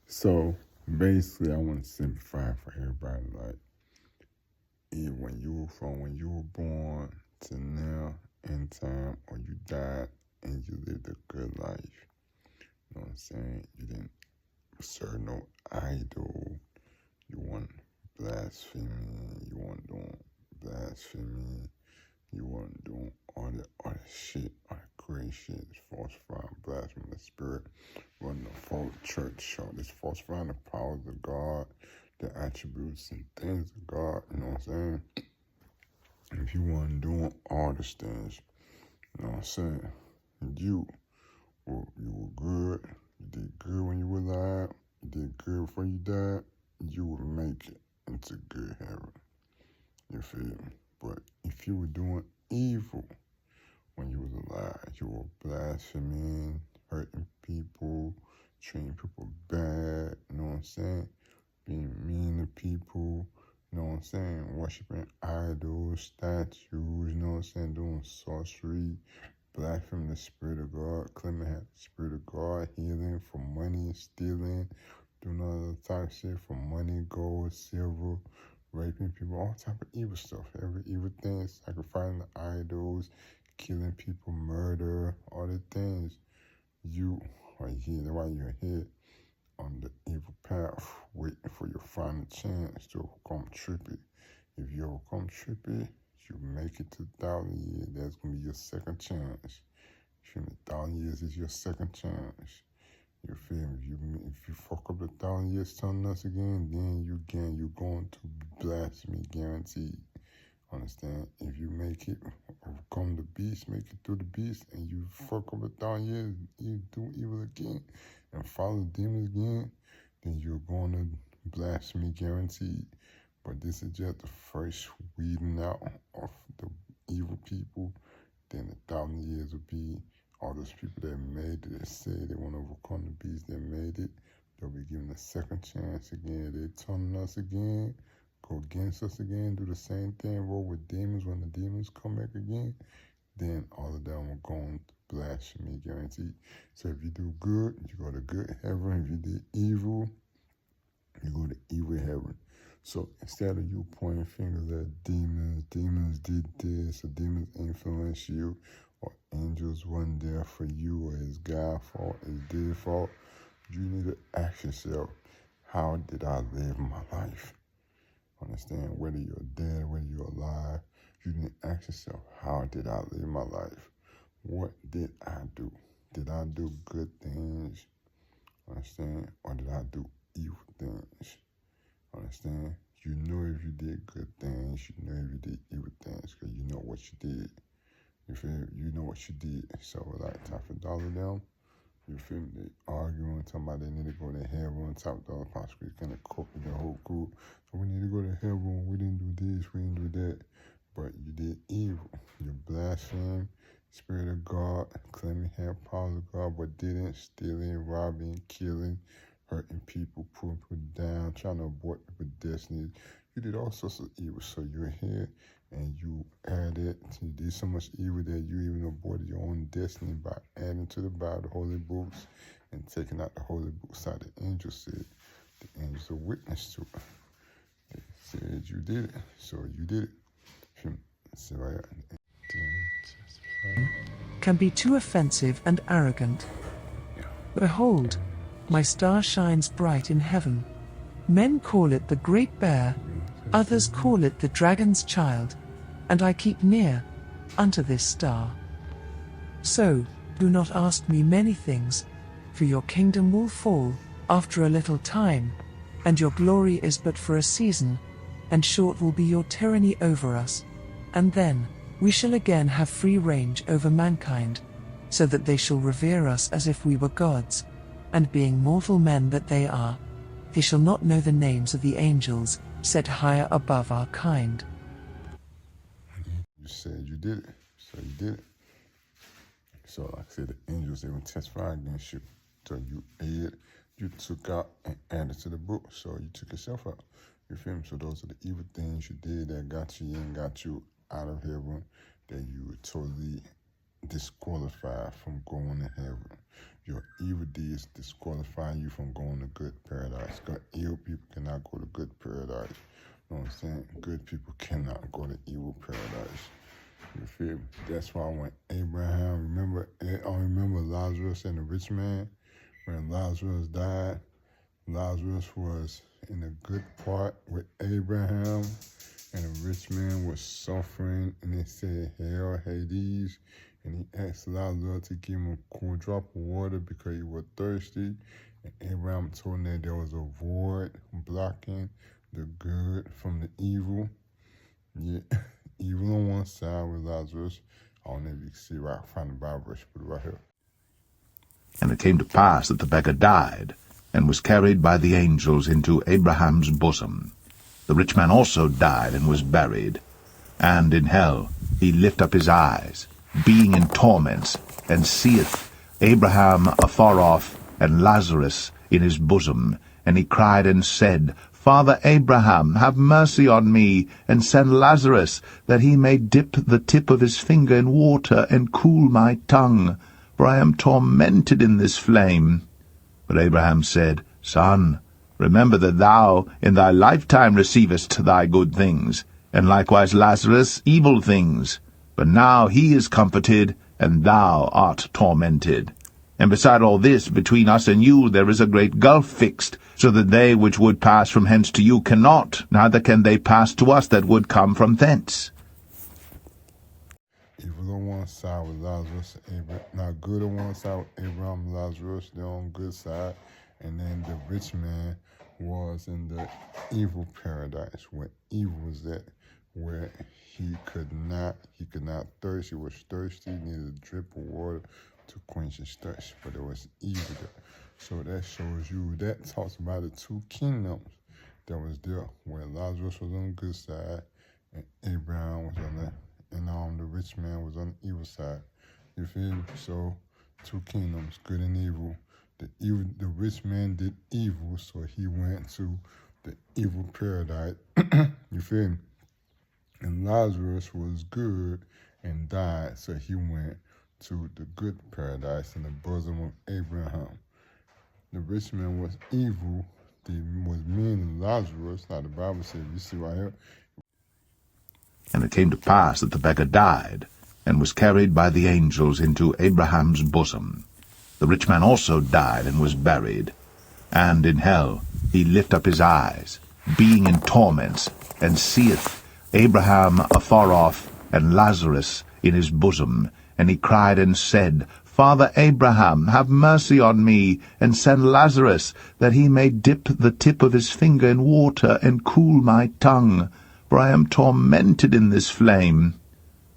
So basically, I want to simplify for everybody. Like, when you were born to now in time, or you died and you lived a good life. You know what I'm saying? You didn't serve no idol. You weren't blaspheming. You weren't doing blasphemy. You weren't doing all that shit, all that crazy shit, this falsifying, blaspheming the spirit, running a false church show, this falsifying the powers of God, the attributes and things of God, you know what I'm saying? If you weren't doing all these things, you know what I'm saying? You were good, you did good when you were alive, you did good before you died, you would make it into good heaven. You feel me? But if you were doing evil when you was alive, you were blaspheming, hurting people, treating people bad, you know what I'm saying? Being mean to people, you know what I'm saying? Worshiping idols, statues, you know what I'm saying? Doing sorcery, blaspheming the Spirit of God, claiming to have the Spirit of God, healing for money, stealing, doing all other type of shit for money, gold, silver, raping people, all type of evil stuff. Every evil thing, sacrificing the idols, killing people, murder, all the things. You are here, while you're here on the evil path, waiting for your final chance to overcome trippy. If you overcome trippy, you make it to 1,000 years. That's gonna be your second chance. You feel me? 1,000 years is your second chance. You feel me? If you fuck up the 1,000 years telling us again, then you're going to blasphemy guaranteed. Understand? If you make it, overcome the beast, make it through the beast, and you fuck up 1,000 years, you do evil again, and follow demons again, then you're going to blasphemy guaranteed. But this is just the first weeding out of the evil people. Then 1,000 years will be all those people that made it, that say they want to overcome the beast, that made it. They'll be given a second chance again. They're telling us again, go against us again, do the same thing, roll with demons when the demons come back again. Then all of them will go on to blasphemy guaranteed. So if you do good, you go to good heaven. If you did evil, you go to evil heaven. So instead of you pointing fingers at demons did this, or demons influenced you, or angels wasn't there for you, or it's God's fault, it's their fault, you need to ask yourself, how did I live my life? Understand? Whether you're dead, whether you're alive, you need to ask yourself, how did I live my life? What did I do? Did I do good things? Understand? Or did I do evil things? Understand? You know if you did good things, you know if you did evil things, because you know what you did. You feel me? You know what you did. So like top of dollar down, you feel me? They arguing, talking about they need to go to heaven, top dollar possibly gonna cope with the whole group. So we need to go to heaven, we didn't do this, we didn't do that. But you did evil. You blasphemed Spirit of God, claiming you had powers of God, but didn't, stealing, robbing, killing, hurting people, putting people down, trying to abort people's destiny. You did all sorts of evil. So you're here and you added, you did so much evil that you even aborted your own destiny by adding to the Bible, the holy books, and taking out the holy books out the angels said. The angels are witness to it. They said you did it. So you did it. So can be too offensive and arrogant. Behold, my star shines bright in heaven. Men call it the Great Bear, others call it the Dragon's Child, and I keep near unto this star. So, do not ask me many things, for your kingdom will fall after a little time, and your glory is but for a season, and short will be your tyranny over us, and then we shall again have free range over mankind, so that they shall revere us as if we were gods, and being mortal men that they are, they shall not know the names of the angels set higher above our kind. You said you did it, so you did it. So like I said, the angels, they will testify against you. So you took out and added to the book, so you took yourself out. You feel me? So those are the evil things you did that got you in, got you out of heaven, that you were totally disqualified from going to heaven. Your evil deeds disqualify you from going to good paradise. God, evil people cannot go to good paradise. You know what I'm saying? Good people cannot go to evil paradise. You feel me? That's why when Abraham, remember Lazarus and the rich man? When Lazarus died, Lazarus was in a good part with Abraham, and the rich man was suffering, and they said, hell, Hades, and he asked Lazarus to give him a cool drop of water because he was thirsty, and Abraham told him that there was a void blocking the good from the evil. Yeah, evil on one side with Lazarus. I don't know if you can see right, find the Bible verse, put it right here. And it came to pass that the beggar died, and was carried by the angels into Abraham's bosom. The rich man also died and was buried. And in hell he lift up his eyes, being in torments, and seeth Abraham afar off, and Lazarus in his bosom. And he cried and said, Father Abraham, have mercy on me, and send Lazarus, that he may dip the tip of his finger in water, and cool my tongue, for I am tormented in this flame. But Abraham said, Son, remember that thou in thy lifetime receivest thy good things, and likewise Lazarus evil things. But now he is comforted, and thou art tormented. And beside all this, between us and you there is a great gulf fixed, so that they which would pass from hence to you cannot, neither can they pass to us that would come from thence. Evil on one side with Lazarus, not good on one side with Abraham and Lazarus, they're on good side. And then the rich man was in the evil paradise, where evil was at, where he could not thirst. He was thirsty, needed a drip of water to quench his thirst, but there was evil there. So that shows you, that talks about the two kingdoms that was there, where Lazarus was on the good side, and Abraham was on the the rich man was on the evil side. You feel me? So, two kingdoms, good and evil. The rich man did evil, so he went to the evil paradise. You feel me? And Lazarus was good and died, so he went to the good paradise in the bosom of Abraham. The rich man was evil, was mean Lazarus. Now the Bible says, you see right here. And it came to pass that the beggar died, and was carried by the angels into Abraham's bosom. The rich man also died and was buried. And in hell he lift up his eyes, being in torments, and seeth Abraham afar off, and Lazarus in his bosom. And he cried and said, Father Abraham, have mercy on me, and send Lazarus, that he may dip the tip of his finger in water, and cool my tongue, for I am tormented in this flame.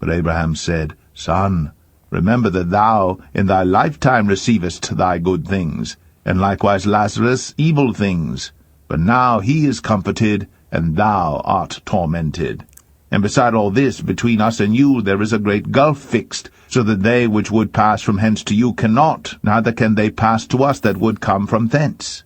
But Abraham said, Son, remember that thou in thy lifetime receivest thy good things, and likewise Lazarus evil things. But now he is comforted, and thou art tormented. And beside all this, between us and you there is a great gulf fixed, so that they which would pass from hence to you cannot, neither can they pass to us that would come from thence.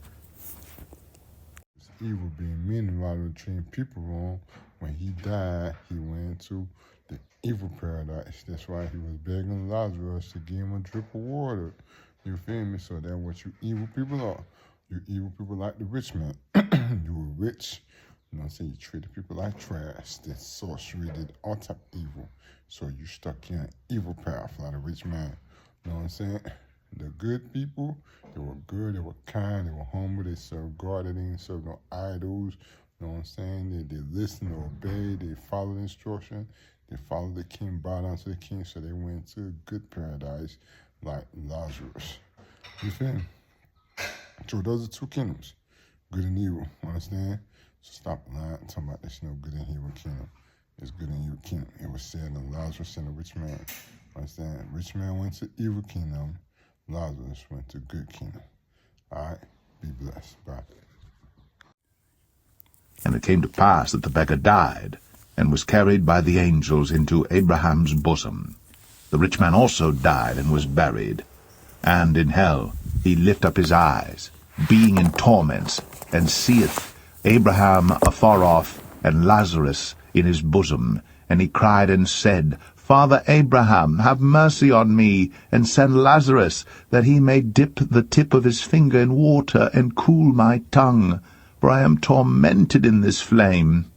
Evil being mean, rather than treating people wrong. When he died, he went to the evil paradise. That's why he was begging Lazarus to give him a drip of water. You feel me? So that's what you evil people are. You evil people like the rich man. You were rich. You know what I'm saying? You treated people like trash. Did sorcery, did all type of evil. So you stuck in an evil path like a rich man. You know what I'm saying? The good people, they were good, they were kind, they were humble, they served God, they didn't serve no idols. You know what I'm saying? They listened, they obeyed, they followed instruction, they followed the king, bowed down to the king, so they went to a good paradise like Lazarus. You feel me? So those are two kingdoms, good and evil. Understand? So stop lying, talking about this no good and evil kingdom. It's good and evil kingdom. It was said that Lazarus and the rich man. Understand? Rich man went to evil kingdom. Lazarus went to good kingdom. All right? Be blessed. Bye. And it came to pass that the beggar died, and was carried by the angels into Abraham's bosom. The rich man also died and was buried. And in hell he lift up his eyes, being in torments, and seeth Abraham afar off, and Lazarus in his bosom. And he cried and said, Father Abraham, have mercy on me, and send Lazarus, that he may dip the tip of his finger in water and cool my tongue, for I am tormented in this flame.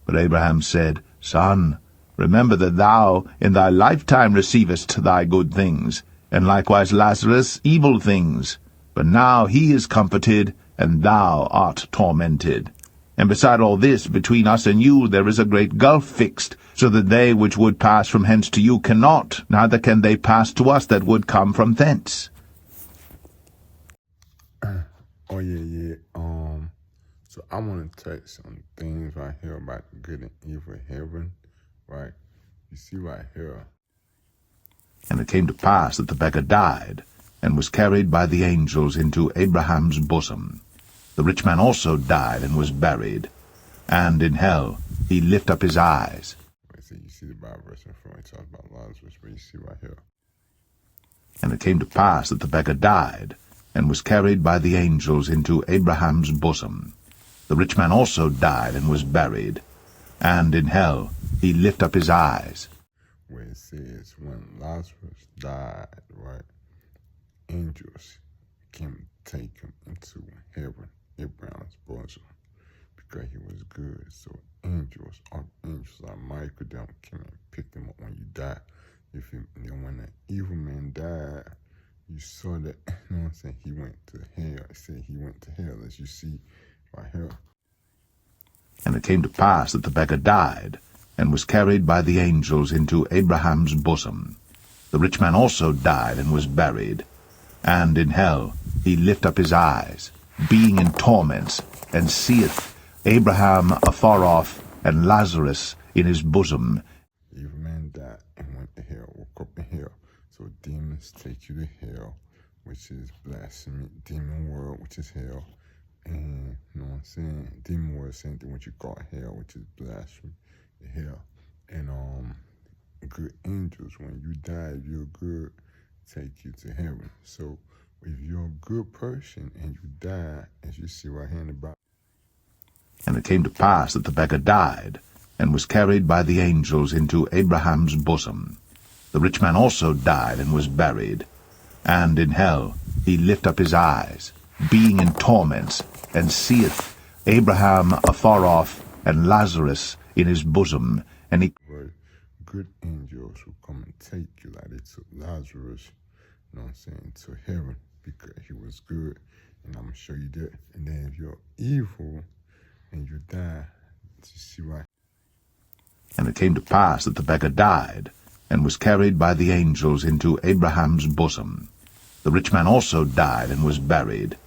But Abraham said, Son, remember that thou in thy lifetime receivest thy good things, and likewise Lazarus evil things. But now he is comforted, and thou art tormented. And beside all this, between us and you there is a great gulf fixed, so that they which would pass from hence to you cannot, neither can they pass to us that would come from thence. Oh yeah. So I want to touch some things right here about good and evil heaven, right? You see right here. And it came to pass that the beggar died, and was carried by the angels into Abraham's bosom. The rich man also died and was buried. And in hell he lift up his eyes. So you see the Bible verse in front, it talks about Lazarus, but you see right here. And it came to pass that the beggar died, and was carried by the angels into Abraham's bosom. The rich man also died and was buried. And in hell he lift up his eyes. Where it says when Lazarus died, right, angels came take him into heaven, Abraham's bosom, because he was good. So angels, like Michael, them came and picked him up when you died. If you, and then when the evil man died, you saw that, you know what I'm saying, he went to hell. It said he went to hell, as you see right here. And it came to pass that the beggar died, and was carried by the angels into Abraham's bosom. The rich man also died and was buried. And in hell he lift up his eyes, being in torments, and seeth Abraham afar off, and Lazarus in his bosom. The evil man died and went to hell, woke up in hell. So demons take you to hell, which is blasphemy, demon world, which is hell. And you know what I'm saying? Demon world is the same thing what you call hell, which is blasphemy, hell. And good angels, when you die, if you're good, take you to heaven. So if you're a good person and you die, as you see right here in the Bible. And it came to pass that the beggar died, and was carried by the angels into Abraham's bosom. The rich man also died and was buried. And in hell he lift up his eyes, being in torments, and seeth Abraham afar off, and Lazarus in his bosom. And he good angels who come and take you, like they took Lazarus, you know what I'm saying, to heaven, because he was good. And I'm going to show you that. And then if you're evil and you die, you see right. And it came to pass that the beggar died, and was carried by the angels into Abraham's bosom. The rich man also died and was buried.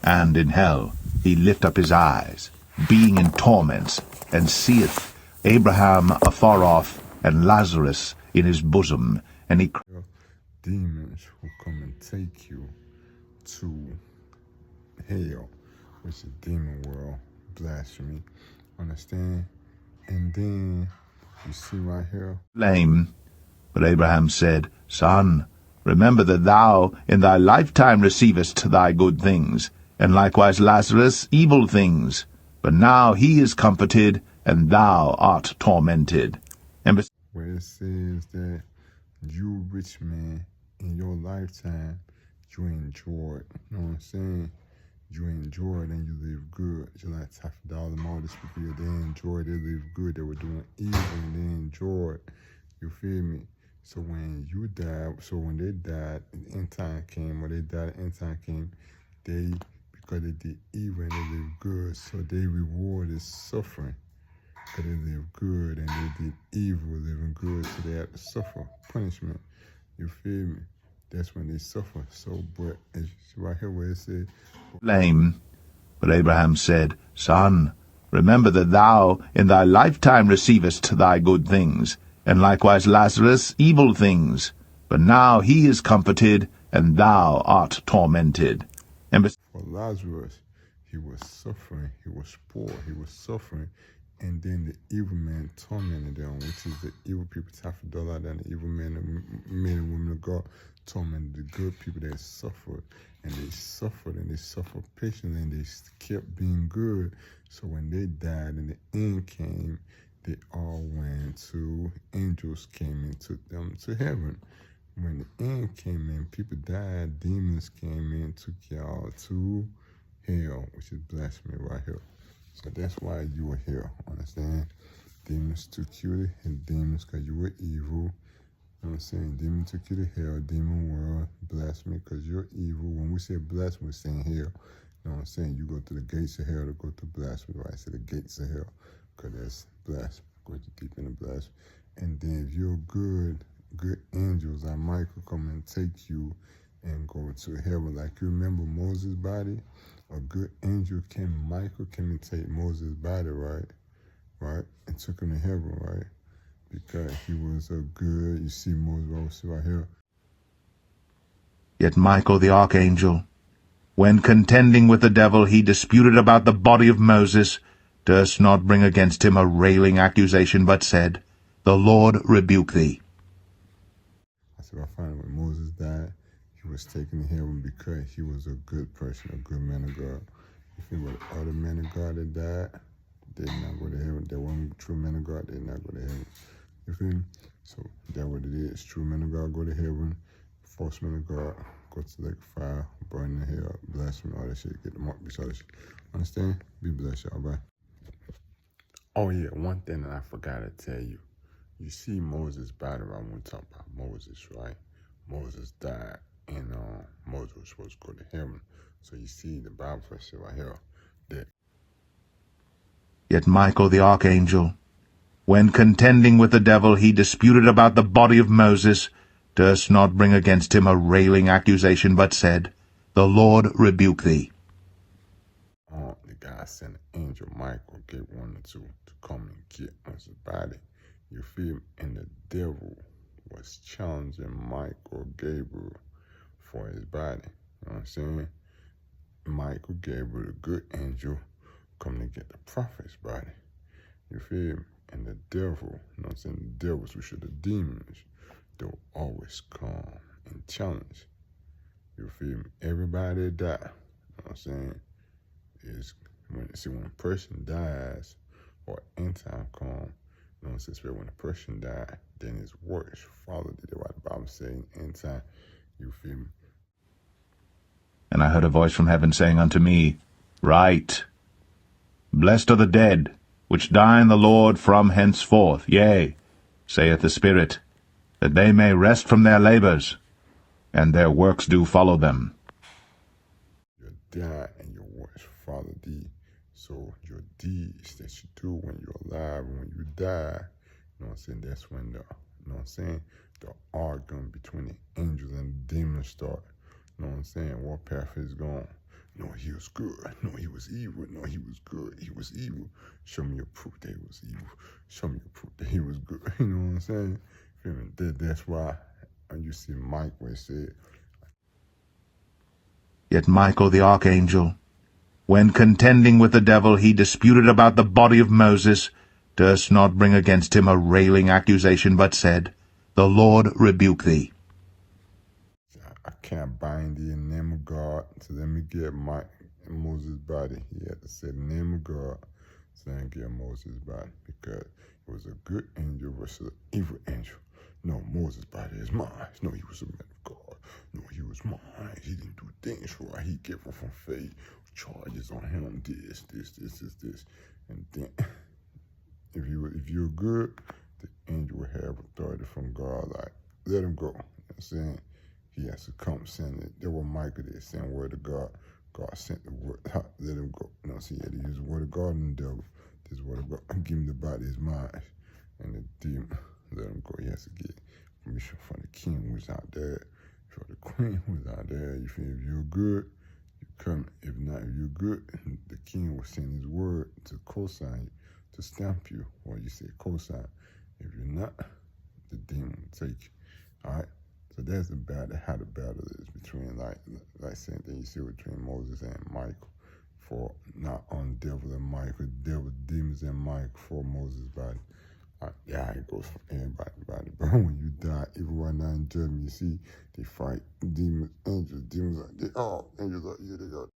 And in hell he lift up his eyes, being in torments, and seeth Abraham afar off, and Lazarus in his bosom. And he demons who come and take you to hell, which is demon world, blasphemy, understand? And then you see right here, flame. But Abraham said, Son, remember that thou in thy lifetime receivest thy good things, and likewise Lazarus evil things. But now he is comforted, and thou art tormented. And where it says that you, rich man, in your lifetime, you enjoyed, you know what I'm saying? You enjoyed and you live good. Just like $50 and all these people, they enjoyed, they live good. They were doing evil and they enjoyed. You feel me? So when you died, so when they died, the end time came, or they died, the end time came, they, because they did evil and they lived good, so they rewarded suffering. Because they lived good and they did evil, living good, so they had to suffer punishment. You feel me? That's when they suffer. So, but as right here where it said, flame. But Abraham said, Son, remember that thou in thy lifetime receivest thy good things, and likewise Lazarus evil things. But now he is comforted, and thou art tormented. And for Lazarus, he was suffering, he was poor, he was suffering, and then the evil man tormented them, which is the evil people, $50, and the evil men and women of God tormented the good people that suffered, and they suffered patiently, and they kept being good. So when they died and the end came, they all went to, angels came and took them to heaven. When the end came in, people died, demons came in, took y'all to hell, which is blasphemy right here. So that's why you were here, understand? Demons took you to demons because you were evil. You know what I'm saying? Demon took you to hell, demon world, blasphemy because you're evil. When we say blasphemy, we're saying hell. You know what I'm saying? You go to the gates of hell to go to blasphemy, right? So the gates of hell, because that's blasphemy. Go deep in the blasphemy. And then if you're good angels like Michael come and take you and go to heaven. Like you remember Moses' body? A good angel Michael came and take Moses' body, right? Right? And took him to heaven, right? Because he was so good. You see Moses right here. Yet Michael the archangel, when contending with the devil, he disputed about the body of Moses, durst not bring against him a railing accusation, but said, The Lord rebuke thee. I said, I find when Moses died, he was taken to heaven because he was a good person, a good man of God. You feel what other men of God that died, they did not go to heaven. They weren't true men of God, they did not go to heaven. You feel me? So that's what it is. True men of God go to heaven. False men of God go to like fire, burn in hell, blasphemy, all that shit, get the mark, all that shit. Understand? Be blessed, y'all. Bye. Oh yeah, one thing that I forgot to tell you. You see Moses' body right when we talk about Moses, right? Moses died and Moses was supposed to go to heaven. So you see the Bible verse right here that Yet Michael the archangel, when contending with the devil, he disputed about the body of Moses, durst not bring against him a railing accusation, but said, The Lord rebuke thee. the guy sent an angel, Michael, get one or two to come and get Moses' body. You feel me? And the devil was challenging Michael Gabriel for his body. You know what I'm saying? Michael Gabriel, the good angel, come to get the prophet's body. You feel me? And the devil, you know what I'm saying? The devils, which are the demons, they'll always come and challenge. You feel me? Everybody die. You know what I'm saying? Is when a person dies or end time come, you know what I'm saying? When a person died, then his works followed it. That's why the Bible saying end time. You feel me? And I heard a voice from heaven saying unto me, Write, Blessed are the dead, which die in the Lord from henceforth, yea, saith the Spirit, that they may rest from their labors, and their works do follow them. You die and your works follow thee. So your deeds that you do when you're alive and when you die, you know what I'm saying, that's when the, you know what I'm saying, the argument between the angels and the demons start. You know what I'm saying? What path is going? No, he was good. No, he was evil. No, he was good. He was evil. Show me your proof that he was evil. Show me your proof that he was good. You know what I'm saying? Feel me? That's why you see Mike where he said, Yet Michael the archangel, when contending with the devil, he disputed about the body of Moses, durst not bring against him a railing accusation, but said, The Lord rebuke thee. I can't bind thee in the name of God. So let me get Moses' body. He had to say the name of God. So let me get Moses' body because it was a good angel versus an evil angel. No, Moses' body is mine. No, he was a man of God. No, he was mine. He didn't do things right. He gave up from faith. Charges on him. This. And then if you're good, the angel will have authority from God. Like, let him go. You know what I'm saying? He has to come send it. There was Michael there saying word of God. God sent the word. Let him go. You know, so he had to use the word of God and the devil. This word of God. Give him the body, his mind. And the demon, let him go. He has to get permission from the king who was out there. For the queen who was out there. You feel, if you're good, you come. If not, if you're good, the king will send his word to co-sign you, to stamp you. Or you say co-sign. If you're not, the demon will take you. All right? So that's the battle, how the battle is between, like same thing you see between Moses and Michael, for not on devil and Michael, devil, demons and Michael for Moses' body. Yeah, it goes for everybody's body. But when you die, everyone now in judgment, you see, they fight demons, angels, they all angels are here, they got